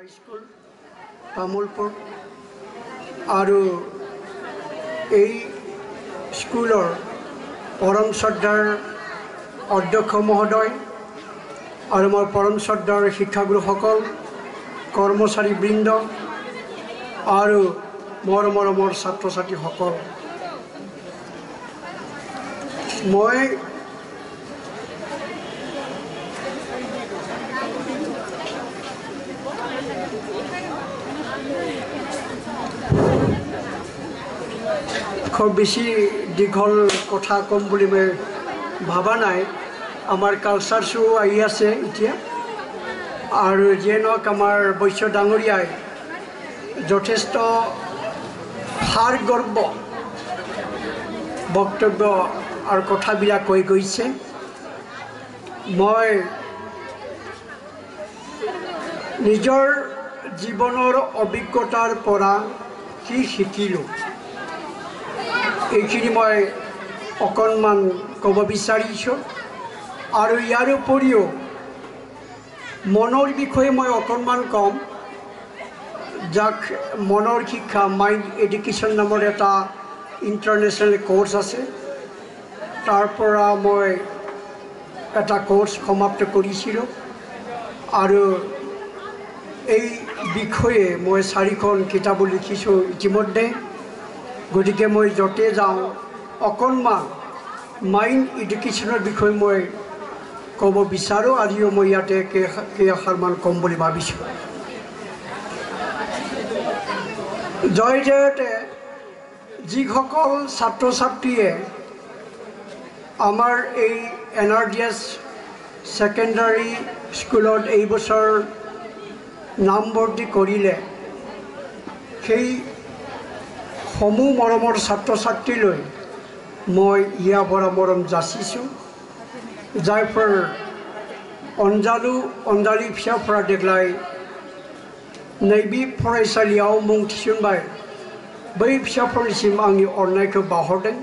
হাই school Tamulpur আৰু এই স্কুলৰ পৰম শ্ৰদ্ধাৰ অধ্যক্ষ মহোদয় আৰু মোৰ পৰম শ্ৰদ্ধাৰ শিক্ষাগুৰুসকল কৰ্মচাৰীবৃন্দ আৰু মোৰ মৰমৰ ছাত্ৰ ছাত্ৰীসকল মই খুব বেছি দীঘল কথা কম বুলি মই ভাবা নাই আমাৰ কালচাৰ শ্ব' আহি আছে এতিয়া আৰু যিয়ে নহওক আমাৰ বৈশ্য ডাঙৰীয়াই যথেষ্ট সাৰ গৰ্ব বক্তব্য আৰু কথাবিলাক কৈ গৈছে মই নিজৰ জীৱনৰ অভিজ্ঞতাৰ পৰা কি শিকিলোঁ এইখিনি মই অকণমান ক'ব বিচাৰিছোঁ আৰু ইয়াৰ উপৰিও মনৰ বিষয়ে মই অকণমান ক'ম যাক মনৰ শিক্ষা মাইণ্ড এডুকেশ্যন নামৰ এটা ইণ্টাৰনেশ্যনেল কোৰ্চ আছে তাৰ পৰা মই এটা কোৰ্চ সমাপ্ত কৰিছিলোঁ আৰু এই বিষয়ে মই 4খন কিতাপো লিখিছোঁ ইতিমধ্যে গতিকে মই য'তে যাওঁ অকণমান মাইণ্ড এডুকেশ্যনৰ বিষয়ে মই ক'ব বিচাৰোঁ আজিও মই ইয়াতে কেইষাৰমান ক'ম বুলি ভাবিছোঁ জয়তে যিসকল ছাত্ৰ ছাত্ৰীয়ে আমাৰ এই NRDS ছেকেণ্ডাৰী স্কুলত এই বছৰ নামভৰ্তি কৰিলে সেই সমূহ মৰমৰ ছাত্ৰ ছাত্ৰীলৈ মই ইয়া বৰা মৰম যাচিছোঁ जायफोर अनजालि फिसाफोरा देग्लाय नैबे फरायसालियाव मुं थिसनबाय बै फिसाफोरनिसिम आंनि अननायखौ बावहरदों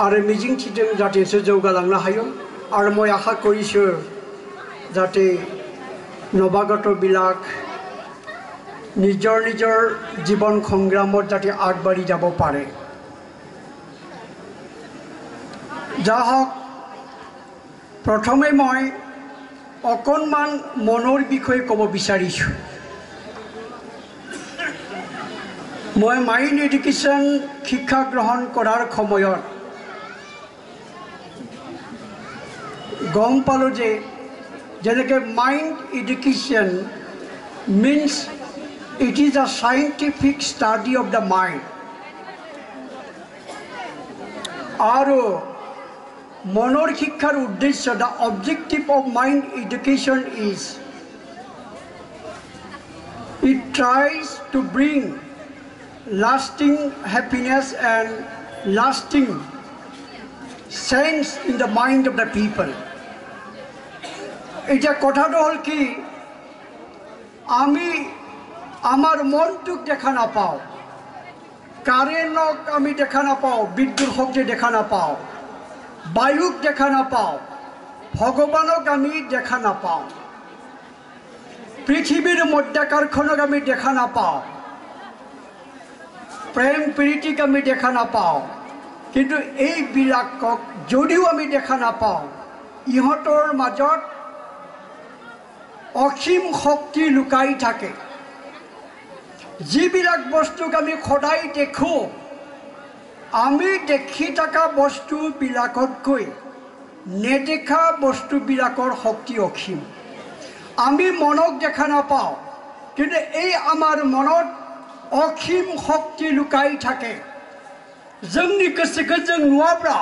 आरो मिजिंथिदों जाहाथे बिसोर जौगालांनो हायो आरो मैं आशा কৰিছোঁ जाहाथे नवागतবিলাক নিজৰ জীৱন সংগ্ৰামত যাতে আগবাঢ়ি যাব পাৰে যাহক প্ৰথমে মই অকণমান মনৰ বিষয়ে ক'ব বিচাৰিছোঁ মই মাইণ্ড এডুকেশ্যন শিক্ষা গ্ৰহণ কৰাৰ সময়ত গম পালোঁ যে যেনেকৈ mind education means it is a scientific study of the mind আৰু মনৰ শিক্ষাৰ উদ্দেশ্য the objective of mind education is it tries to bring lasting happiness and lasting sense in the mind of the people এটা কথাটো হ'ল কি আমি আমাৰ মনটোক দেখা নাপাওঁ কাৰেণ্টক আমি দেখা নাপাওঁ বিদ্যুৎ শক্তি দেখা নাপাওঁ বায়ুক দেখা নাপাওঁ ভগৱানক আমি দেখা নাপাওঁ পৃথিৱীৰ মধ্যাকাশখনক আমি দেখা নাপাওঁ প্ৰেম প্ৰীতিক আমি দেখা নাপাওঁ কিন্তু এইবিলাকক যদিও আমি দেখা নাপাওঁ ইহঁতৰ মাজত অসীম শক্তি লুকাই থাকে যিবিলাক বস্তুক আমি সদায় দেখোঁ আমি দেখি থকা বস্তুবিলাকতকৈ নেদেখা বস্তুবিলাকৰ শক্তি অসীম আমি মনক দেখা নাপাওঁ কিন্তু এই আমাৰ মনত অসীম শক্তি লুকাই থাকে जोंनि गोसोखौ जों नुवाब्ला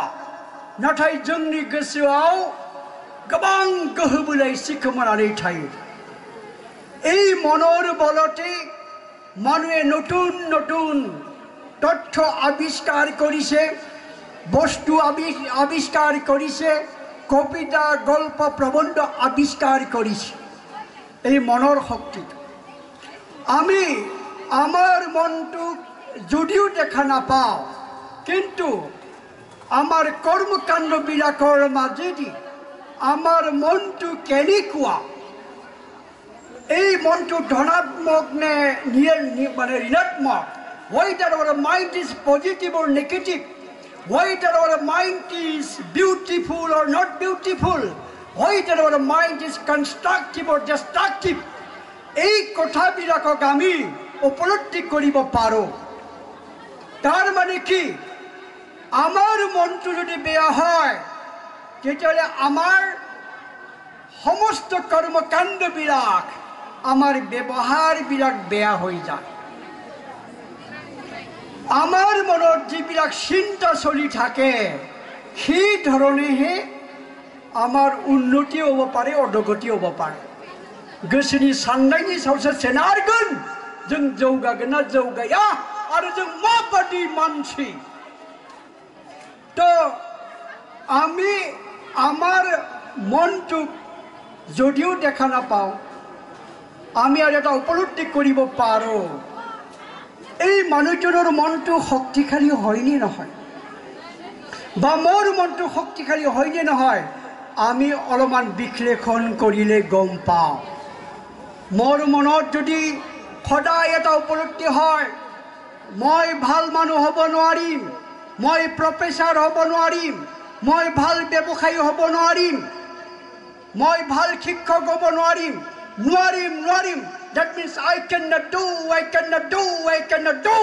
नाथाय जोंनि गोसोआव गोबां गोहो बोलाय सिखोमानानै थायो এই মনৰ বলতে মানুহে নতুন নতুন তথ্য আবিষ্কাৰ কৰিছে বস্তু আবিষ্কাৰ কৰিছে কবিতা গল্প প্ৰবন্ধ আবিষ্কাৰ কৰিছে এই মনৰ শক্তি আমি আমাৰ মনটোক যদিও দেখা নাপাওঁ কিন্তু আমাৰ কৰ্মকাণ্ডবিলাকৰ মাজেদি আমাৰ মনটো কেনেকুৱা এই মনটো ধনাত্মক নে মানে ঋণাত্মক, whether our mind is positive or negative, whether our mind is beautiful or not beautiful, whether our mind is constructive or destructive, এই কথাবিলাকক আমি উপলব্ধি কৰিব পাৰোঁ। তাৰ মানে কি, আমাৰ মনটো যদি বেয়া হয় তেতিয়াহ'লে আমাৰ সমস্ত কৰ্মকাণ্ডবিলাক, আমাৰ ব্যৱহাৰবিলাক বেয়া হৈ যায়। আমাৰ মনত যিবিলাক চিন্তা চলি থাকে সেই ধৰণেহে আমাৰ उन्नति হ'ব পাৰে, অধোগতি হ'ব পাৰে। गोसोनि साननायनि सायावसो सोनारगोन जों जौगागोन ना जौगाया आरो जों माबादि मानसि। तो আমি আমার মনটোক যদিও দেখা নাপাওঁ, আমি আৰু এটা উপলব্ধি কৰিব পাৰোঁ এই মানুহজনৰ মনটো শক্তিশালী হয়নে নহয়, বা মোৰ মনটো শক্তিশালী হয়নে নহয়, আমি অলপমান বিশ্লেষণ কৰিলে গম পাওঁ। মোৰ মনত যদি সদায় এটা উপলব্ধি হয় মই ভাল মানুহ হ'ব নোৱাৰিম, মই প্ৰফেচাৰ হ'ব নোৱাৰিম, মই ভাল ব্যৱসায়ী হ'ব নোৱাৰিম, মই ভাল শিক্ষক হ'ব নোৱাৰিম, নোৱাৰিম, that means I cannot do, I cannot do, I cannot do,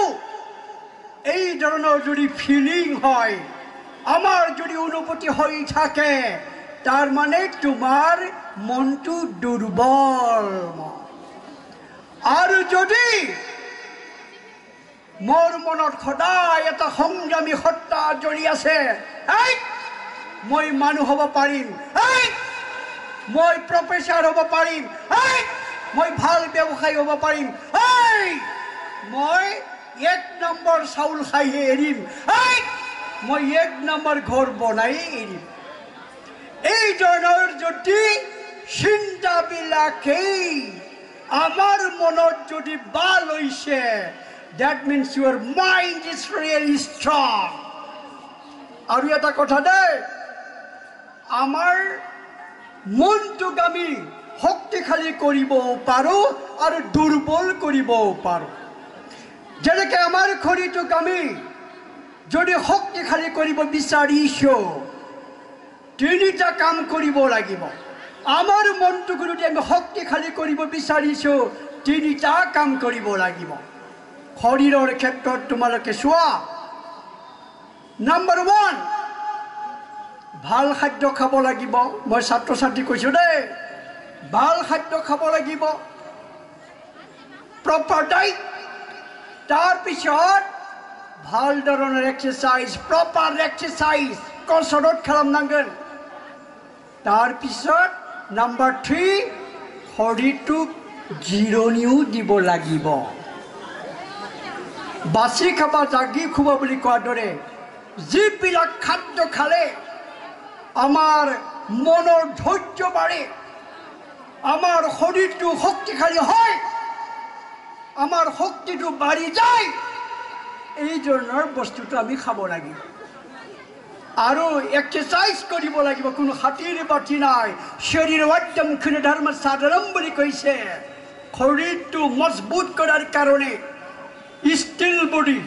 এই ধৰণৰ যদি ফিলিং হয়, আমাৰ যদি অনুভূতি হৈ থাকে, তাৰ মানে তোমাৰ মনটো দুৰ্বল। আৰু যদি মোৰ মনত সদায় এটা সংগ্ৰামী সত্তা জ্বলি আছে, মই মানুহ হ'ব পাৰিম, মই প্ৰফেচাৰ হ'ব পাৰিম, মই ভাল ব্যৱসায়ী হ'ব পাৰিম, মই 1 নম্বৰ চাউল খাইহে এৰিম, মই 1 নম্বৰ ঘৰ বনাই এৰিম, এই ধৰণৰ যদি চিন্তাবিলাকেই আমাৰ মনত যদি বাল লৈছে, that means your mind is really strong. আৰু এটা কথা দেই, আমাৰ মনটোক আমি শক্তিশালী কৰিব পাৰোঁ আৰু দুৰ্বল কৰিব পাৰোঁ। যেনেকৈ আমাৰ শৰীৰটোক আমি যদি শক্তিশালী কৰিব বিচাৰিছোঁ 3টা কাম কৰিব লাগিব। আমাৰ মনটোক যদি আমি শক্তিশালী কৰিব বিচাৰিছোঁ 3টা কাম কৰিব লাগিব। শৰীৰৰ ক্ষেত্ৰত তোমালোকে চোৱা, নম্বৰ 1 ভাল খাদ্য খাব লাগিব। মই ছাত্ৰ ছাত্ৰী কৈছোঁ দেই, ভাল খাদ্য খাব লাগিব, প্ৰপাৰ ডাইট। তাৰপিছত ভাল ধৰণৰ এক্সাৰচাইজ, প্ৰপাৰ এক্সাৰচাইজ, কচৰত খালামনাंगोन। তাৰপিছত নম্বৰ 3 শৰীৰটোক জিৰণিও দিব লাগিব। বাছি খাবা জাগি খুবা বুলি কোৱাৰ দৰে যিবিলাক খাদ্য খালে আমাৰ মনৰ ধৈৰ্য বাঢ়ে, আমাৰ শৰীৰটো শক্তিশালী হয়, আমাৰ শক্তিটো বাঢ়ি যায়, এই ধৰণৰ বস্তুটো আমি খাব লাগিব। আৰু এক্সাৰচাইজ কৰিব লাগিব, কোনো হাতীৰ বাতি নাই। শৰীৰ উদ্যম খুনে ধৰ্ম সাধনম বুলি কৈছে। শৰীৰটো মজবুত কৰাৰ কাৰণে ষ্টিল বডি,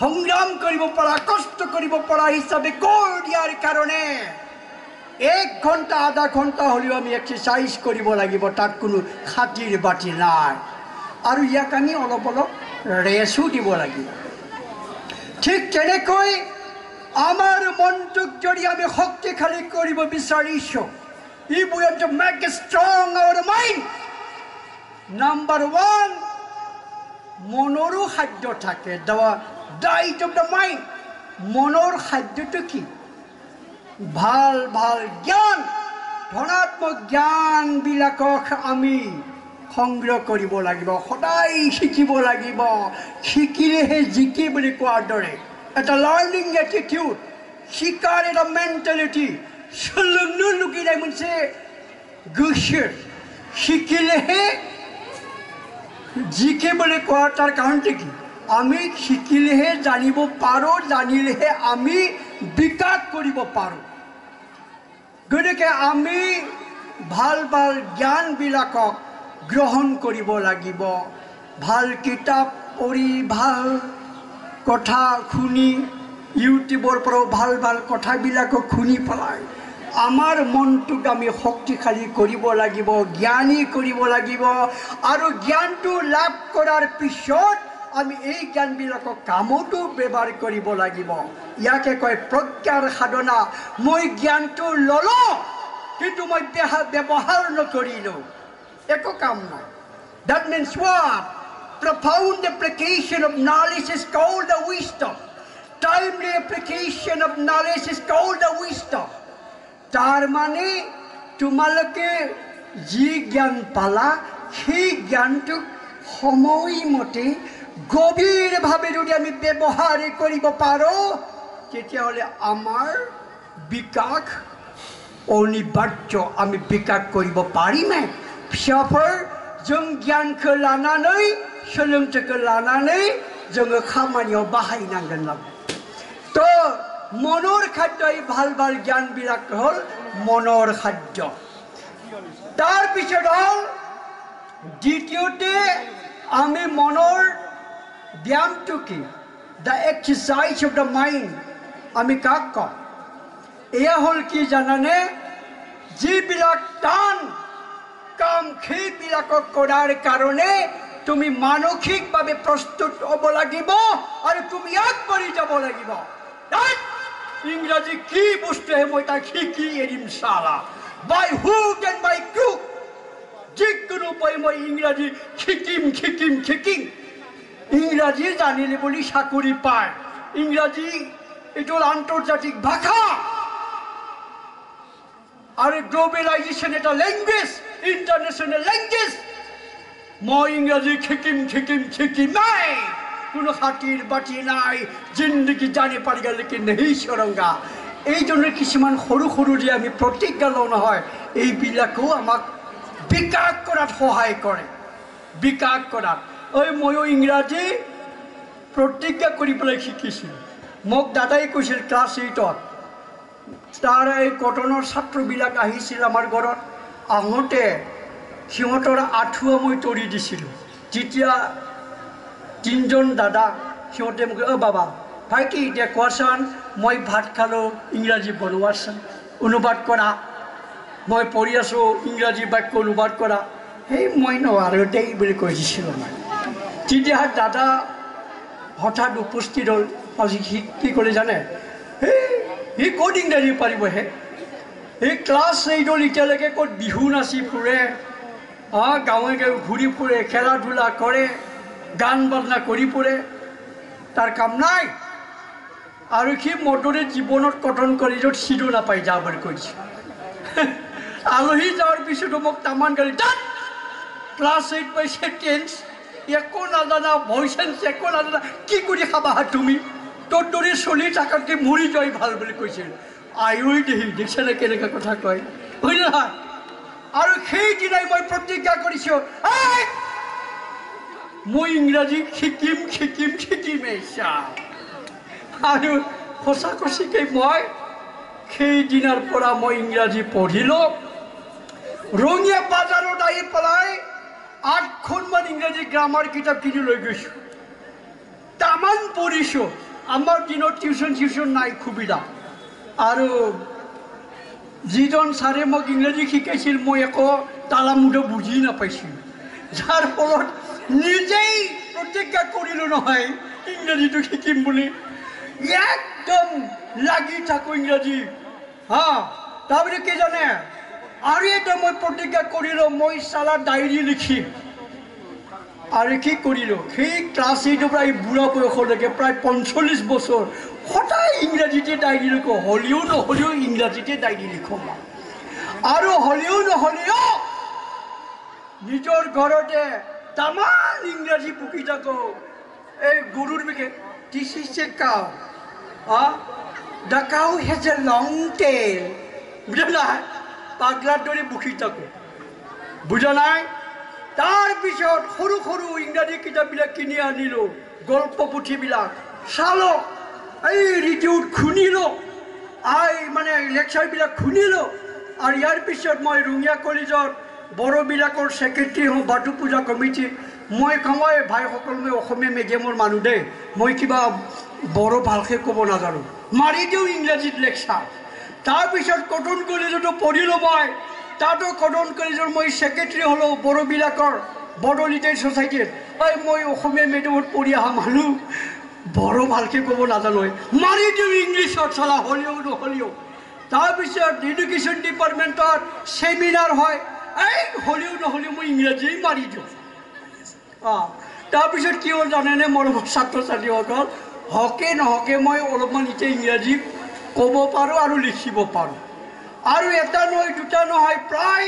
সংগ্ৰাম কৰিব পৰা, কষ্ট কৰিব পৰা হিচাপে গঢ় দিয়াৰ কাৰণে 1 ঘণ্টা আধা ঘণ্টা হ'লেও আমি এক্সাৰচাইজ কৰিব লাগিব। তাত কোনো হাতীৰ বাতি নাই। আৰু ইয়াক আমি অলপ অলপ ৰেছো দিব লাগিব। ঠিক তেনেকৈ আমাৰ মনটোক যদি আমি শক্তিশালী কৰিব বিচাৰিছোঁ, if we want to make strong our mind, number 1 মনৰো খাদ্য থাকে, the diet of the mind। মনৰ খাদ্যটো কি? ভাল ভাল জ্ঞান, ধনাত্মক জ্ঞানবিলাকক আমি সংগ্ৰহ কৰিব লাগিব, সদায় শিকিব লাগিব। শিকিলেহে জিকি বুলি কোৱাৰ দৰে এটা লাৰ্নিং এটিটিউড, শিকাৰ এটা মেণ্টেলিটি, सोलोंनो लुगैनाय मोनसे गोसो, শিকিলেহে জিকে বুলি কোৱাৰ তাৰ কাৰণটো কি? আমি শিকিলেহে জানিব পাৰোঁ, জানিলেহে আমি বিকাশ কৰিব পাৰোঁ। গতিকে আমি ভাল ভাল জ্ঞানবিলাকক গ্ৰহণ কৰিব লাগিব ভাল কিতাপ পঢ়ি ভাল কথা শুনি ইউটিউবৰ পৰাও ভাল ভাল কথাবিলাকক শুনি পেলাই আমাৰ মনটোক আমি শক্তিশালী কৰিব লাগিব জ্ঞানী কৰিব লাগিব আৰু জ্ঞানটো লাভ কৰাৰ পিছত আমি এই জ্ঞানবিলাকক কামতো ব্যৱহাৰ কৰিব লাগিব ইয়াকে কয় প্ৰজ্ঞাৰ সাধনা মই জ্ঞানটো ল'লো কিন্তু মই ব্যৱহাৰ নকৰিলোঁ একো কাম নাই that means what profound application of knowledge is called the wisdom timely application of knowledge is called the wisdom তাৰ মানে তোমালোকে যি জ্ঞান পালা সেই জ্ঞানটোক সময়মতে গভীৰভাৱে যদি আমি ব্যৱহাৰ কৰিব পাৰোঁ তেতিয়াহ'লে আমাৰ বিকাশ अनिवार्य आमी बिकास करिब पारिमे फिसाफोर जों गियानखौ लानानै सोलोंथायखौ लानानै जोङो खामानियाव बाहायनांगोन तो मनर खाद्य ভাল ভাল জ্ঞানবিলাক হ'ল মনৰ খাদ্য তাৰ পিছত হ'ল দ্বিতীয়তে আমি মনৰ ব্যায়ামটো কি the exercise of the mind আমি কাক কওঁ এয়া হ'ল কি জানানে যিবিলাক টান কাম সেইবিলাকক কৰাৰ কাৰণে তুমি মানসিকভাৱে প্ৰস্তুত হ'ব লাগিব আৰু তুমি আগবাঢ়ি যাব লাগিব ইংৰাজী কি বস্তুহে মই তাক শিকি এৰিম চালা বাই হুক এণ্ড বাই ক্ৰুক যিকোনো উপায় মই ইংৰাজী শিকিম ইংৰাজী জানিলে বুলি চাকৰি পায় ইংৰাজী এইটো আন্তৰ্জাতিক ভাষা আৰু গ্লোবেলাইজেশ্যন এটা লেংগুৱেজ ইণ্টাৰনেশ্যনেল লেংগুৱেজ মই ইংৰাজী শিকিম নাই কোনো হাতীৰ বাটি নাই জিন্দগী জানি পাৰি গ'লে কি নেহি চৰংগা এই জন্য কিছুমান সৰু সৰু যে আমি প্ৰতিজ্ঞা লওঁ নহয় এইবিলাকো আমাক বিকাশ কৰাত সহায় কৰে বিকাশ কৰাত ঐ ময়ো ইংৰাজী প্ৰতিজ্ঞা কৰি পেলাই শিকিছিলোঁ মোক দাদাই কৈছিল ক্লাছ 8ত তাৰ এই কটনৰ ছাত্ৰবিলাক আহিছিল আমাৰ ঘৰত আহোঁতে সিহঁতৰ আঁঠুৱা মই তৰি দিছিলোঁ তেতিয়া তিনিজন দাদা সিহঁতে মোক বাবা ভাইটি এতিয়া কোৱাচোন মই ভাত খালোঁ ইংৰাজী বনোৱাচোন অনুবাদ কৰা মই পঢ়ি আছোঁ ইংৰাজী বাক্য অনুবাদ কৰা সেই মই নোৱাৰোঁ দেই বুলি কৈ দিছিলোঁ মই তেতিয়া দাদা হঠাৎ উপস্থিত হ'ল আজি সি কি ক'লে জানে সি ক'ত ইংৰাজী পাৰিবহে এই ক্লাছ 8ৰ এতিয়ালৈকে ক'ত বিহু নাচি ফুৰে গাঁৱে গাঁৱে ঘূৰি ফুৰে খেলা ধূলা কৰে গান বাজনা কৰি ফুৰে তাৰ কাম নাই আৰু সি মদৰে জীৱনত কটন কলেজত চিটো নাপাই যা বুলি কৈছে আলহী যোৱাৰ পিছতো মোক তামান গালি তাত ক্লাছ 8 পাইছে টেন্স একো নাজানা ভইচেন্স একো নাজানা কি কৰি খাবা তুমি তোৰ দৰে চলি থাকাতকৈ মৰি যোৱাই ভাল বুলি কৈছিল আয়ৈ দেহি দেখিছেনে কেনেকুৱা কথা কয় হয় নহয় আৰু সেইদিনাই মই প্ৰতিজ্ঞা কৰিছোঁ মই ইংৰাজী শিকিমেই আৰু সঁচাকৈ মই সেইদিনাৰ পৰা মই ইংৰাজী পঢ়িলোঁ ৰঙিয়া বাজাৰত আহি পেলাই 8খনমান ইংৰাজী গ্ৰামাৰ কিতাপ কিনি লৈ গৈছোঁ তামান পঢ়িছোঁ আমাৰ দিনত টিউশ্যন নাই সুবিধা আৰু যিজন ছাৰে মোক ইংৰাজী শিকাইছিল মই একো তালামুঠো বুজি নাপাইছিলোঁ যাৰ ফলত নিজেই প্ৰতিজ্ঞা কৰিলোঁ নহয় ইংৰাজীটো শিকিম বুলি একদম লাগি থাকোঁ ইংৰাজী তাৰপিছত কি জানে আৰু এটা মই প্ৰতিজ্ঞা কৰিলোঁ মই চালা ডায়েৰী লিখিম আৰু কি কৰিলোঁ সেই ক্লাছ 8ৰ পৰা এই বুঢ়া বয়সলৈকে প্ৰায় 45 বছৰ সদায় ইংৰাজীতে ডায়েৰী লিখোঁ হ'লেও নহ'লেও ইংৰাজীতে ডায়েৰী লিখোঁ আৰু হ'লেও নহ'লেও নিজৰ ঘৰতে তামান ইংৰাজী বকি থাকোঁ এই গৰুৰ বিষয়ে this is a cow the cow has a long tail বুজা নাই পাগলাৰ দৰে বকি থাকোঁ বুজা নাই তাৰপিছত সৰু সৰু ইংৰাজী কিতাপবিলাক কিনি আনিলোঁ গল্প পুথিবিলাক চালোঁ এই ৰিডিঅ'ত শুনিলোঁ মানে লেকচাৰবিলাক শুনিলোঁ আৰু ইয়াৰ পিছত মই ৰঙিয়া কলেজৰ বড়োবিলাকৰ ছেক্ৰেটাৰী হওঁ বাথৌ পূজা কমিটি মই কওঁ ভাইসকল মই অসমীয়া মিডিয়ামৰ মানুহ দেই মই কিবা বড়ো ভালকৈ ক'ব নাজানো মাৰি দিওঁ ইংৰাজীত লেকচাৰ তাৰপিছত কটন কলেজতো পঢ়িলোঁ মই তাতো কটন কলেজৰ মই ছেক্ৰেটাৰী হ'লোঁ বড়োবিলাকৰ বড়ো লিটাৰেৰী ছ'চাইটিত মই অসমীয়া মিডিয়ামত পঢ়ি অহা মানুহ বড়ো ভালকৈ ক'ব নাজানো মাৰি দিওঁ ইংলিছত চলা হ'লেও নহ'লেও তাৰপিছত এডুকেশ্যন ডিপাৰ্টমেণ্টত ছেমিনাৰ হয় হ'লেও নহ'লেও মই ইংৰাজী মাৰি দিওঁ তাৰপিছত কি হ'ল জানেনে মোৰ ছাত্ৰ ছাত্ৰীসকল হকে নহকে মই অলপমান এতিয়া ইংৰাজী ক'ব পাৰোঁ আৰু লিখিব পাৰোঁ আৰু এটা নহয় দুটা নহয় প্ৰায়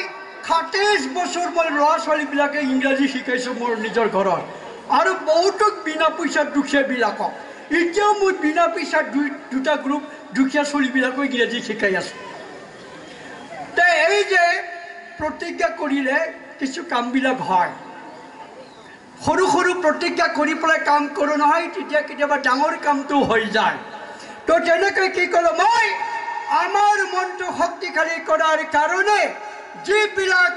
২৭ বছৰ মই ল'ৰা ছোৱালীবিলাকে ইংৰাজী শিকাইছোঁ মোৰ নিজৰ ঘৰত আৰু বহুতক বিনা পইচাত দুখীয়াবিলাকক এতিয়াও মই বিনা পইচাত দুটা গ্ৰুপ দুখীয়া ছোৱালীবিলাকক ইংৰাজী শিকাই আছোঁ এই যে প্ৰতিজ্ঞা কৰিলে কিছু কামবিলাক হয় সৰু সৰু প্ৰতিজ্ঞা কৰি পেলাই কাম কৰোঁ নহয় তেতিয়া কেতিয়াবা ডাঙৰ কামটো হৈ যায় তো তেনেকৈ কি ক'লোঁ মই আমাৰ মনটো শক্তিশালী কৰাৰ কাৰণে যিবিলাক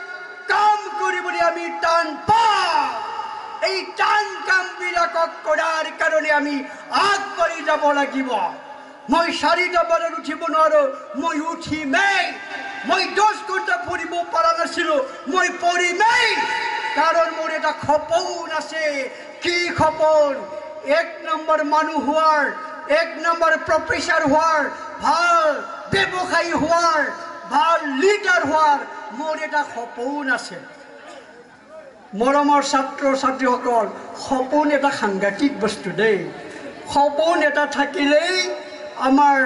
কাম কৰিবলৈ আমি টান পাওঁ এই টান কামবিলাকক কৰাৰ কাৰণে আমি আগবাঢ়ি যাব লাগিব মই ৪টা বজাত উঠিব নোৱাৰোঁ মই উঠিমেই মই 10 ঘণ্টা পঢ়িব পৰা নাছিলোঁ মই পঢ়িমেই কাৰণ মোৰ এটা সপোন আছে কি সপোন 1 নম্বৰ মানুহ হোৱাৰ 1 নম্বৰ প্ৰফেচাৰ হোৱাৰ ভাল ব্যৱসায়ী হোৱাৰ ভাল লিডাৰ হোৱাৰ মোৰ এটা সপোন আছে মৰমৰ ছাত্ৰ ছাত্ৰীসকল সপোন এটা সাংঘাতিক বস্তু দেই সপোন এটা থাকিলেই আমাৰ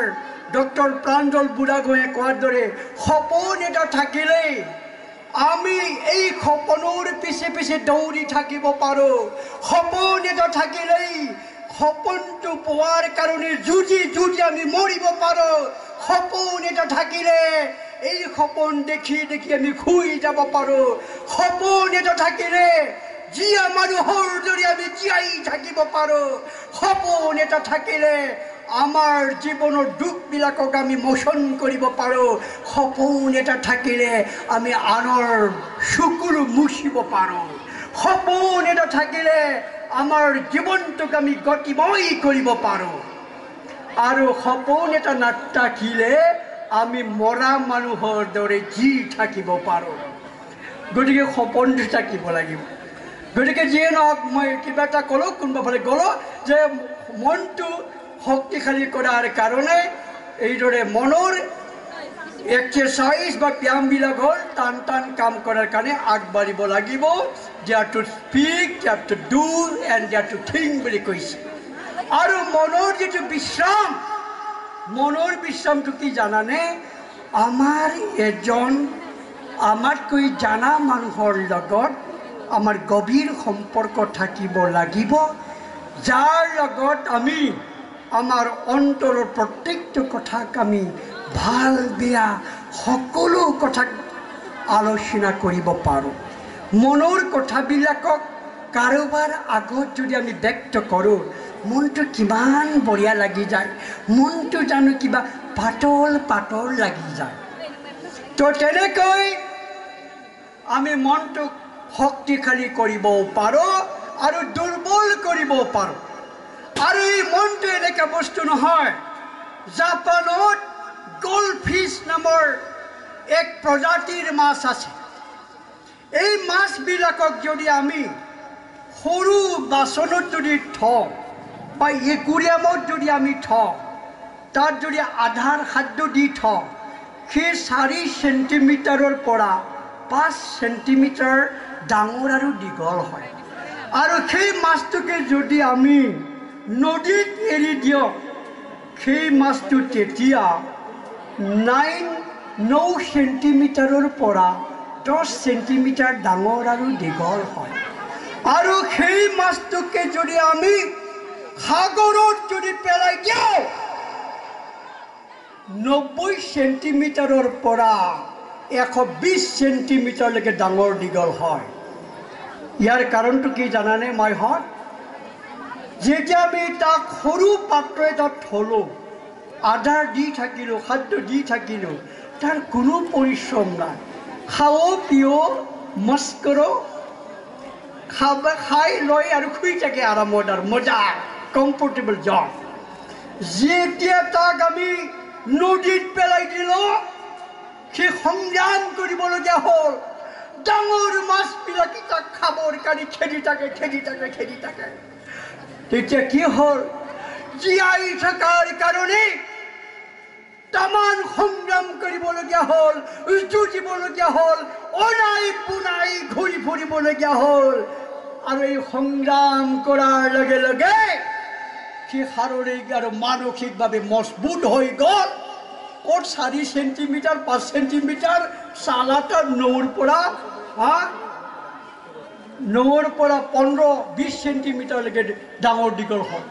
ডক্টৰ প্ৰাঞ্জল বুঢ়াগোহাঁয়ে কোৱাৰ দৰে সপোন এটা থাকিলেই আমি এই সপোনৰ পিছে পিছে দৌৰি থাকিব পাৰোঁ সপোন এটা থাকিলেই সপোনটো পোৱাৰ কাৰণে যুঁজি যুঁজি আমি মৰিব পাৰোঁ সপোন এটা থাকিলে এই সপোন দেখি দেখি আমি শুই যাব পাৰোঁ সপোন এটা থাকিলে জীয়া মানুহৰ দৰে আমি জীয়াই থাকিব পাৰোঁ সপোন এটা থাকিলে আমাৰ জীৱনৰ দুখবিলাকক আমি মোচন কৰিব পাৰোঁ সপোন এটা থাকিলে আমি আনৰ চকুলো মুচিব পাৰোঁ সপোন এটা থাকিলে আমাৰ জীৱনটোক আমি গতিময় কৰিব পাৰোঁ আৰু সপোন এটা নাথাকিলে আমি মৰা মানুহৰ দৰে জি থাকিব পাৰোঁ গতিকে সপোনটো থাকিব লাগিব গতিকে যিয়ে নহওক মই কিবা এটা ক'লোঁ কোনোবাফালে গ'লোঁ যে মনটো শক্তিশালী কৰাৰ কাৰণে এইদৰে মনৰ এক্সাৰচাইজ বা ব্যায়ামবিলাক হ'ল টান টান কাম কৰাৰ কাৰণে আগবাঢ়িব লাগিব they to speak they to do and they to think বুলি কৈছে আৰু মনৰ যিটো বিশ্ৰাম মনৰ বিশ্ৰামটো কি জানানে আমাৰ এজন আমাতকৈ জানা মানুহৰ লগত আমাৰ গভীৰ সম্পৰ্ক থাকিব লাগিব যাৰ লগত আমি আমাৰ অন্তৰৰ প্ৰত্যেকটো কথাক আমি ভাল বেয়া সকলো কথা আলোচনা কৰিব পাৰোঁ মনৰ কথাবিলাকক কাৰোবাৰ আগত যদি আমি ব্যক্ত কৰোঁ মনটো কিমান বঢ়িয়া লাগি যায় মনটো জানো কিবা পাতল পাতল লাগি যায় তো তেনেকৈ আমি মনটোক শক্তিশালী কৰিব পাৰোঁ আৰু দুৰ্বল কৰিব পাৰোঁ আৰু এই মনটো এনেকুৱা বস্তু নহয় জাপানত গোল্ডফিছ নামৰ এক প্ৰজাতিৰ মাছ আছে এই মাছবিলাকক যদি আমি সৰু বাচনত যদি থওঁ বা একুৰিয়ামত যদি আমি থওঁ তাত যদি আধাৰ খাদ্য দি থওঁ সেই 4 চেণ্টিমিটাৰৰ পৰা 5 চেণ্টিমিটাৰ ডাঙৰ আৰু দীঘল হয় আৰু সেই মাছটোকে যদি আমি নদীত এৰি দিওঁ সেই মাছটো তেতিয়া 9 চেণ্টিমিটাৰৰ পৰা 10 চেণ্টিমিটাৰ ডাঙৰ আৰু দীঘল হয় আৰু সেই মাছটোকে যদি আমি সাগৰত যদি পেলাই দিওঁ 90 চেণ্টিমিটাৰৰ পৰা 120 চেণ্টিমিটাৰলৈকে ডাঙৰ দীঘল হয় ইয়াৰ কাৰণটো কি জানানে মাইহঁত যেতিয়া আমি তাক সৰু পাত্ৰ এটাত থলোঁ আধাৰ দি থাকিলোঁ খাদ্য দি থাকিলোঁ তাৰ কোনো পৰিশ্ৰম নাই খাও পিও মস্ত কৰোঁ খাই লৈ আৰু শুই থাকে আৰামত আৰু মজা কমফৰ্টেবল জব যেতিয়া তাক আমি নদীত পেলাই দিলোঁ সি সংগ্ৰাম কৰিবলগীয়া হ'ল ডাঙৰ মাছবিলাকে তাক খাবৰ কাৰণে খেদি থাকে তেতিয়া কি হ'ল জীয়াই থকাৰ কাৰণে তামান সংগ্ৰাম কৰিবলগীয়া হ'ল যুঁজিবলগীয়া হ'ল অনাই পুনাই ঘূৰি ফুৰিবলগীয়া হ'ল আৰু এই সংগ্ৰাম কৰাৰ লগে লগে সি শাৰীৰিক আৰু মানসিকভাৱে মজবুত হৈ গ'ল ক'ত 4 চেণ্টিমিটাৰ 5 চেণ্টিমিটাৰ চালাটা নৌৰ পৰা 15-20 চেণ্টিমিটাৰলৈকে ডাঙৰ দীঘল হ'ল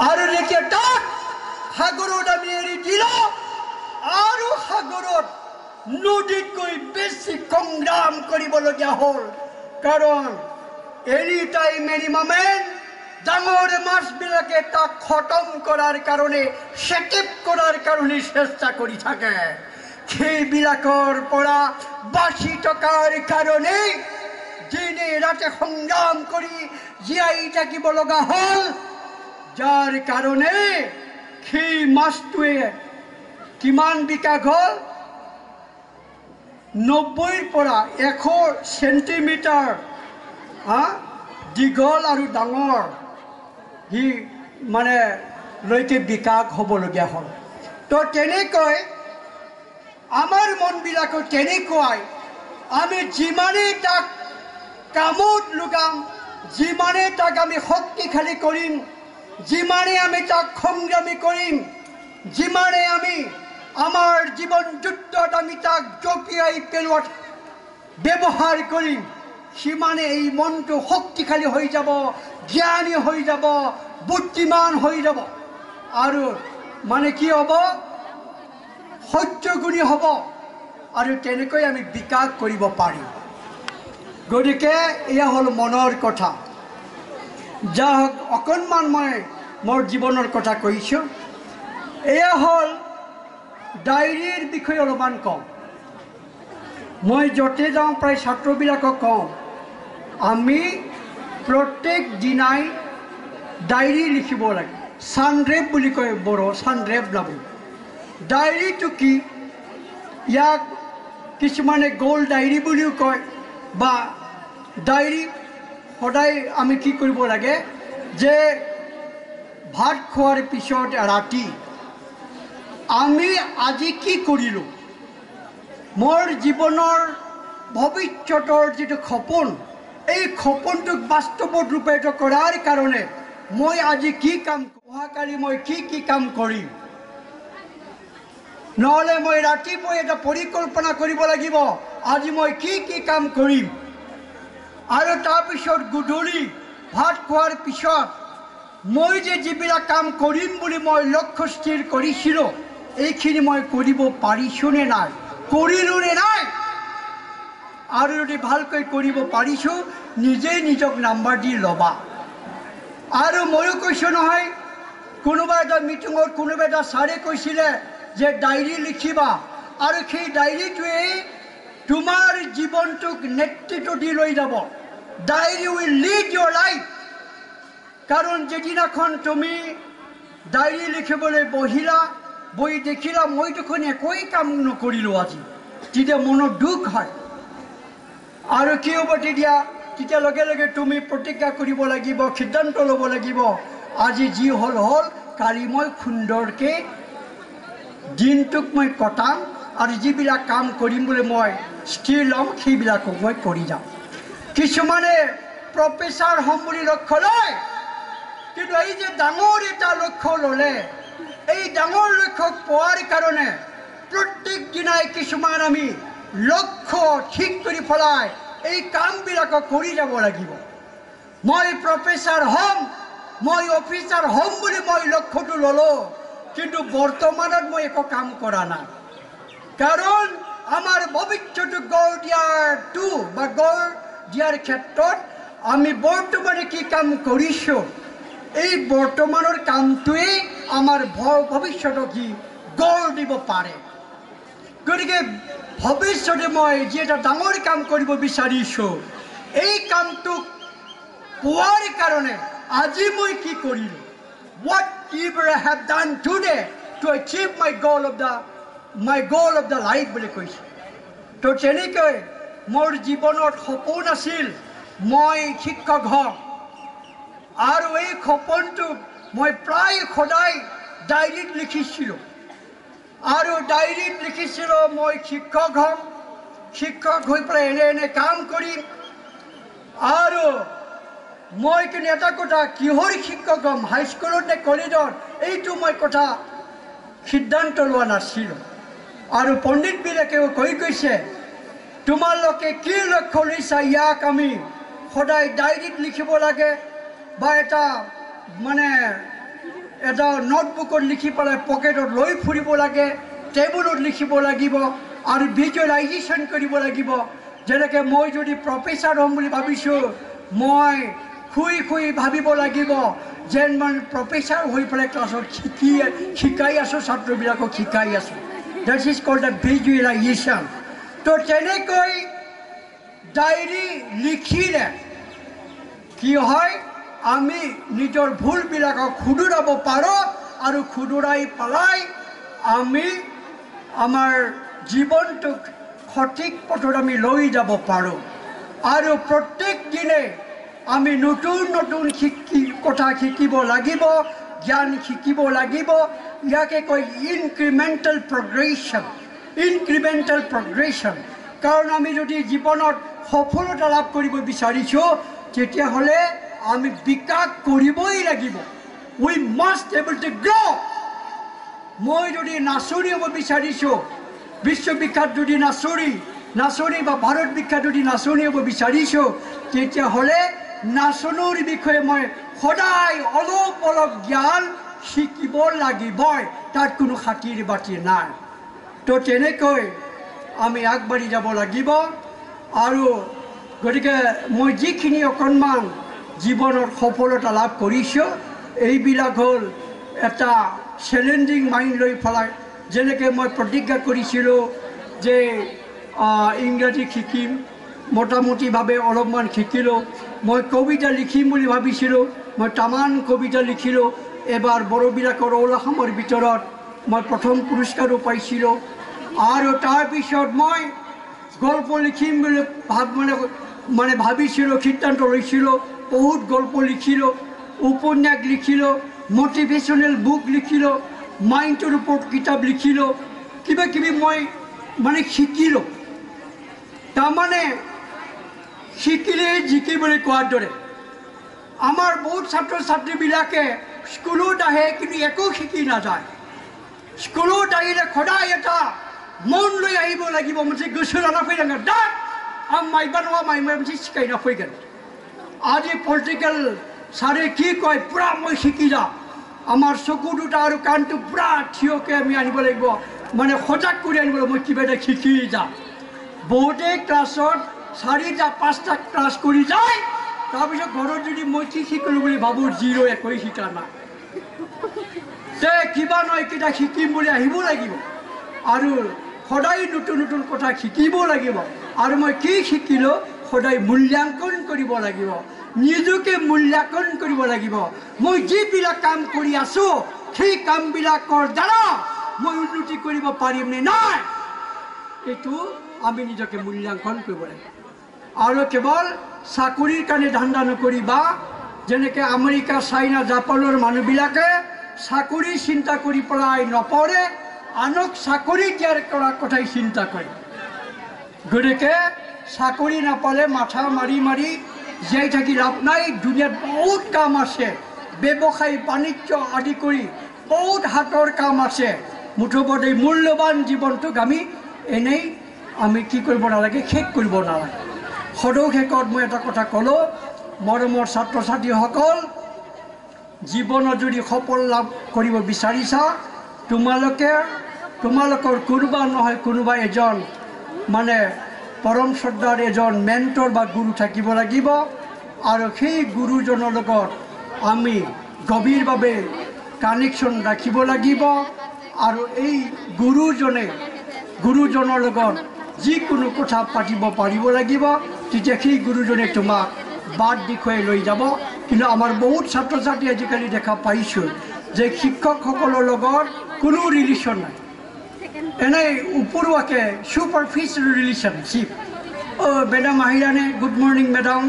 আৰু যেতিয়া তাক সাগৰত আমি এৰি দিলোঁ আৰু সাগৰত নদীতকৈ বেছি সংগ্ৰাম কৰিবলগীয়া হ'ল কাৰণ এনি টাইম এনি মমেণ্ট ডাঙৰ মাছবিলাকে তাক খতম কৰাৰ কাৰণে চেটেপ কৰাৰ কাৰণে চেষ্টা কৰি থাকে সেইবিলাকৰ পৰা বাচি থকাৰ কাৰণে দিনে ৰাতে সংগ্ৰাম কৰি জীয়াই থাকিব লগা হ'ল যাৰ কাৰণে সেই মাছটোৱে কিমান বিকাশ হ'ল 90ৰ পৰা 100 চেণ্টিমিটাৰ দীঘল আৰু ডাঙৰ সি মানে লৈকে বিকাশ হ'বলগীয়া হ'ল তো তেনেকৈ আমাৰ মনবিলাকো তেনেকুৱাই আমি যিমানেই তাক কামত লগাম যিমানেই তাক আমি শক্তিশালী কৰিম যিমানেই আমি তাক সংগ্ৰামী কৰিম যিমানেই আমি আমাৰ জীৱন যুদ্ধত আমি তাক জঁপিয়াই পেলোৱাত ব্যৱহাৰ কৰিম সিমানে এই মনটো শক্তিশালী হৈ যাব জ্ঞানী হৈ যাব বুদ্ধিমান হৈ যাব আৰু মানে কি হ'ব সত্যগুণী হ'ব আৰু তেনেকৈ আমি বিকাশ কৰিব পাৰিম গতিকে এয়া হ'ল মনৰ কথা যাক অকণমান মই মোৰ জীৱনৰ কথা কৈছোঁ এয়া হ'ল ডায়েৰীৰ বিষয়ে অলপমান কওঁ মই য'তে যাওঁ প্ৰায় ছাত্ৰবিলাকক কওঁ আমি প্ৰত্যেক দিনাই ডায়েৰী লিখিব লাগে ছানড্ৰেভ বুলি কয় বড়ো ছানড্ৰেভ নামে ডায়েৰীটো কি ইয়াক কিছুমানে গোল ডায়েৰী বুলিও কয় বা ডায়েৰী সদায় আমি কি কৰিব লাগে যে ভাত খোৱাৰ পিছত ৰাতি আমি আজি কি কৰিলোঁ মোৰ জীৱনৰ ভৱিষ্যতৰ যিটো সপোন এই সপোনটোক বাস্তৱত ৰূপায়িত কৰাৰ কাৰণে মই আজি কি কাম অহাকালি মই কি কাম কৰিম নহ'লে মই ৰাতিপুৱাই এটা পৰিকল্পনা কৰিব লাগিব আজি মই কি কাম কৰিম আৰু তাৰপিছত গধূলি ভাত খোৱাৰ পিছত মই যে যিবিলাক কাম কৰিম বুলি মই লক্ষ্য স্থিৰ কৰিছিলোঁ এইখিনি মই কৰিব পাৰিছোঁ নে নাই কৰিলোঁ নে নাই আৰু যদি ভালকৈ কৰিব পাৰিছোঁ নিজেই নিজক নাম্বাৰ দি ল'বা আৰু ময়ো কৈছোঁ নহয় কোনোবা এটা মিটিঙত কোনোবা এটা ছাৰে কৈছিলে যে ডায়েৰী লিখিবা আৰু সেই ডায়েৰীটোৱে তোমাৰ জীৱনটোক নেতৃত্ব দি লৈ যাব diary will lead your life কাৰণ যেদিনাখন তুমি ডায়েৰী লিখিবলৈ বহিলা বহি দেখিলা মই দেখোন একোৱেই কাম নকৰিলোঁ আজি তেতিয়া মনত দুখ হয় আৰু কি হ'ব তেতিয়া লগে লগে তুমি প্ৰতিজ্ঞা কৰিব লাগিব সিদ্ধান্ত ল'ব লাগিব আজি যি হ'ল কালি মই সুন্দৰকৈ দিনটোক মই কটাম আৰু যিবিলাক কাম কৰিম বুলি মই স্থিৰ ল'ম সেইবিলাকক মই কৰি যাম কিছুমানে প্ৰফেচাৰ হ'ম বুলি লক্ষ্য লয় কিন্তু এই যে ডাঙৰ এটা লক্ষ্য ল'লে এই ডাঙৰ লক্ষ্য পোৱাৰ কাৰণে প্ৰত্যেক দিনাই কিছুমান আমি লক্ষ্য ঠিক কৰি পেলাই এই কামবিলাকক কৰি যাব লাগিব মই প্ৰফেচাৰ হ'ম মই অফিচাৰ হ'ম বুলি মই লক্ষ্যটো ল'লোঁ কিন্তু বৰ্তমানত মই একো কাম কৰা নাই কাৰণ আমাৰ ভৱিষ্যতক গঢ় দিয়াৰ ক্ষেত্ৰত আমি বৰ্তমানে কি কাম কৰিছোঁ এই বৰ্তমানৰ কামটোৱে আমাৰ ভৱিষ্যতক কি গঢ় দিব পাৰে গতিকে ভৱিষ্যতে মই যি এটা ডাঙৰ কাম কৰিব বিচাৰিছোঁ এই কামটোক পোৱাৰ কাৰণে আজি মই কি কৰিলোঁ whatever I have done today to achieve my goal of the life বুলি কৈছে তো তেনেকৈ মোৰ জীৱনত সপোন আছিল মই শিক্ষক হ'ম আৰু এই সপোনটো মই প্ৰায় সদায় ডায়েৰীত লিখিছিলোঁ আৰু ডায়েৰীত লিখিছিলোঁ মই শিক্ষক হ'ম শিক্ষক হৈ পেলাই এনে কাম কৰিম আৰু মই কিন্তু এটা কথা কিহৰ শিক্ষক হ'ম হাইস্কুলত নে কলেজত এইটো মই কথা সিদ্ধান্ত লোৱা নাছিলোঁ আৰু পণ্ডিতবিলাকেও কৈ গৈছে তোমালোকে কি লক্ষ্য লৈছা ইয়াক আমি সদায় ডায়েৰীত লিখিব লাগে বা এটা নোটবুকত লিখি পেলাই পকেটত লৈ ফুৰিব লাগে টেবুলত লিখিব লাগিব আৰু ভিজুৱেলাইজেশ্যন কৰিব লাগিব যেনেকৈ মই যদি প্ৰফেচাৰ হ'ম বুলি ভাবিছোঁ মই শুই শুই ভাবিব লাগিব যেন মই প্ৰফেচাৰ হৈ পেলাই ক্লাছত শিকাই আছোঁ ছাত্ৰবিলাকক শিকাই আছোঁ that is called the visualisation তো তেনেকৈ ডায়েৰী লিখিলে কি হয় আমি নিজৰ ভুলবিলাকক শুধৰাব পাৰোঁ আৰু শুধৰাই পেলাই আমি আমাৰ জীৱনটোক সঠিক পথত আমি লৈ যাব পাৰোঁ আৰু প্ৰত্যেক দিনে আমি নতুন নতুন কথা শিকিব লাগিব জ্ঞান শিকিব লাগিব ইয়াকে কয় ইনক্ৰিমেণ্টেল প্ৰগ্ৰেশ্যন কাৰণ আমি যদি জীৱনত সফলতা লাভ কৰিব বিচাৰিছোঁ তেতিয়াহ'লে আমি বিকাশ কৰিবই লাগিব উই মাষ্ট এবল টু গ্ৰ' মই যদি নাচনী হ'ব বিচাৰিছোঁ বিশ্ববিখ্যাত যদি নাচনী বা ভাৰত বিখ্যাত যদি নাচনী হ'ব বিচাৰিছোঁ তেতিয়াহ'লে নাচনীৰ বিষয়ে মই সদায় অলপ অলপ জ্ঞান শিকিব লাগিবই তাত কোনো খাতিৰ বাতি নাই তো তেনেকৈ আমি আগবাঢ়ি যাব লাগিব আৰু গতিকে মই যিখিনি অকণমান জীৱনত সফলতা লাভ কৰিছোঁ এইবিলাক হ'ল এটা চেলেঞ্জিং মাইণ্ড লৈ পেলাই যেনেকৈ মই প্ৰতিজ্ঞা কৰিছিলোঁ যে ইংৰাজী শিকিম মোটামুটিভাৱে অলপমান শিকিলোঁ মই কবিতা লিখিম বুলি ভাবিছিলোঁ মই তামান কবিতা লিখিলোঁ এবাৰ বড়োবিলাকৰ ওলাহামৰ ভিতৰত মই প্ৰথম পুৰস্কাৰো পাইছিলোঁ আৰু তাৰপিছত মই গল্প লিখিম বুলি ভাবিছিলোঁ সিদ্ধান্ত লৈছিলোঁ বহুত গল্প লিখিলোঁ উপন্যাস লিখিলোঁ মটিভেশ্যনেল বুক লিখিলোঁ মাইণ্ডৰ ওপৰত কিতাপ লিখিলোঁ কিবা কিবি মই শিকিলোঁ তাৰমানে শিকিলে জিকি বুলি কোৱাৰ দৰে আমাৰ বহুত ছাত্ৰ ছাত্ৰীবিলাকে স্কুলত আহে কিন্তু একো শিকি নাযায় স্কুলত আহিলে সদায় এটা মন লৈ আহিব লাগিব मोनसे गोसो लाना फैनांगोन दा आं माइबा नङा माइबा मोनसे सिखायना फैगोन আজি পলিটিকেল ছাৰে কি কয় পুৰা মই শিকি যাওঁ আমাৰ চকু দুটা আৰু কাণটো পুৰা থিয়কৈ আমি আনিব লাগিব সজাগ কৰি আনিব লাগিব মই কিবা এটা শিকি যাওঁ বহুতে ক্লাছত 4টা 5টা ক্লাছ কৰি যায় তাৰপিছত ঘৰত যদি মই কি শিকিলোঁ বুলি ভাবোঁ 0 একোৱেই শিকা নাই তে কিবা নহয় কিবা শিকিম বুলি আহিব লাগিব আৰু সদায় নতুন নতুন কথা শিকিব লাগিব আৰু মই কি শিকিলোঁ সদায় মূল্যাংকন কৰিব লাগিব নিজকে মূল্যাংকন কৰিব লাগিব মই যিবিলাক কাম কৰি আছোঁ সেই কামবিলাকৰ দ্বাৰা মই উন্নতি কৰিব পাৰিম নে নাই এইটো আমি নিজকে মূল্যাংকন কৰিব লাগিব আৰু কেৱল চাকৰিৰ কাৰণে ধান্দা নকৰিবা যেনেকৈ আমেৰিকা চাইনা জাপানৰ মানুহবিলাকে চাকৰি চিন্তা কৰি পেলাই নপৰে আনক চাকৰি দিয়াৰ কথাই চিন্তা কৰে গতিকে চাকৰি নাপালে মাথা মাৰি মাৰি জীয়াই থাকি লাভ নাই দুনিয়াত বহুত কাম আছে ব্যৱসায় বাণিজ্য আদি কৰি বহুত হাতৰ কাম আছে মুঠৰ এই মূল্যৱান জীৱনটোক আমি এনেই আমি কি কৰিব নালাগে শেষ কৰিব নালাগে সদৌ শেষত মই এটা কথা ক'লোঁ মৰমৰ ছাত্ৰ ছাত্ৰীসকল জীৱনত যদি সফল লাভ কৰিব বিচাৰিছা তোমালোকৰ কোনোবা নহয় কোনোবা এজন পৰম শ্ৰদ্ধাৰ এজন মেণ্টৰ বা গুৰু থাকিব লাগিব আৰু সেই গুৰুজনৰ লগত আমি গভীৰভাৱে কানেকশ্যন ৰাখিব লাগিব আৰু এই গুৰুজনে গুৰুজনৰ লগত যিকোনো কথা পাতিব পাৰিব লাগিব, তেতিয়া সেই গুৰুজনে তোমাক বাট দেখুৱাই লৈ যাব। কিন্তু আমাৰ বহুত ছাত্ৰ ছাত্ৰী আজিকালি দেখা পাইছোঁ যে শিক্ষকসকলৰ লগত কোনো ৰিলেশ্যন নাই, এনেই ওপৰুৱাকৈ ছুপাৰফিচিয়েল ৰিলেশ্যনশ্বিপ। মেডাম আহিলানে, গুড মৰ্ণিং মেডাম,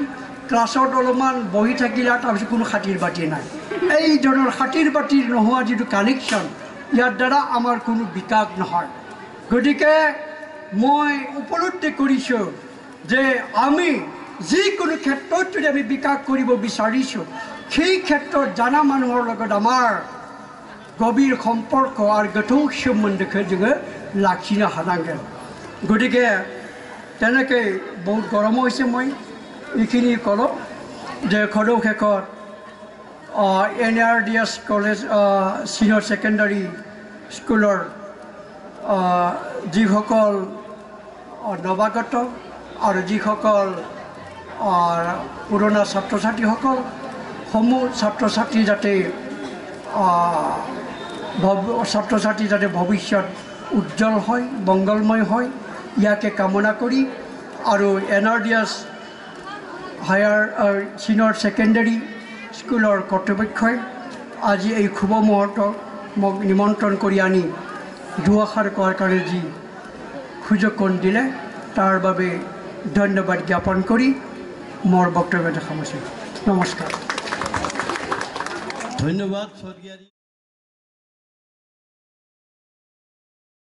ক্লাছত অলপমান বহি থাকিলা, তাৰপিছত কোনো খাতিৰ বাতি নাই। এই ধৰণৰ খাতিৰ বাতিৰ নোহোৱা যিটো কানেকশ্যন, ইয়াৰ দ্বাৰা আমাৰ কোনো বিকাশ নহয়। গতিকে মই উপলব্ধি কৰিছোঁ যে আমি যিকোনো ক্ষেত্ৰত যদি আমি বিকাশ কৰিব বিচাৰিছোঁ, সেই ক্ষেত্ৰত জানা মানুহৰ লগত আমাৰ গভীৰ সম্পৰ্ক আৰু গোথौ सोमोन्दोखौ जोङो लाखिनो हानांगोन। गतिके তেনেকৈ বহুত গৰম হৈছে, মই এইখিনি ক'লোঁ যে সদৌ শেষত NRDS কলেজ ছিনিয়ৰ ছেকেণ্ডাৰী স্কুলৰ যিসকল নৱাগত আৰু যিসকল পুৰণা ছাত্ৰ ছাত্ৰীসকল, সমূহ ছাত্ৰ ছাত্ৰী যাতে ভৱিষ্যত উজ্জ্বল হয়, মংগলময় হয়, ইয়াকে কামনা কৰি আৰু NRDS হায়াৰ ছিনিয়ৰ ছেকেণ্ডাৰী স্কুলৰ কৰ্তৃপক্ষই আজি এই শুভ মুহূৰ্তত মোক নিমন্ত্ৰণ কৰি আনি দুআষাৰ কোৱাৰ কাৰণে যি সুযোগকণ দিলে, তাৰ বাবে ধন্যবাদ জ্ঞাপন কৰি মোৰ বক্তব্য সামৰিছোঁ। নমস্কাৰ। ধন্যবাদ স্বৰ্গীয়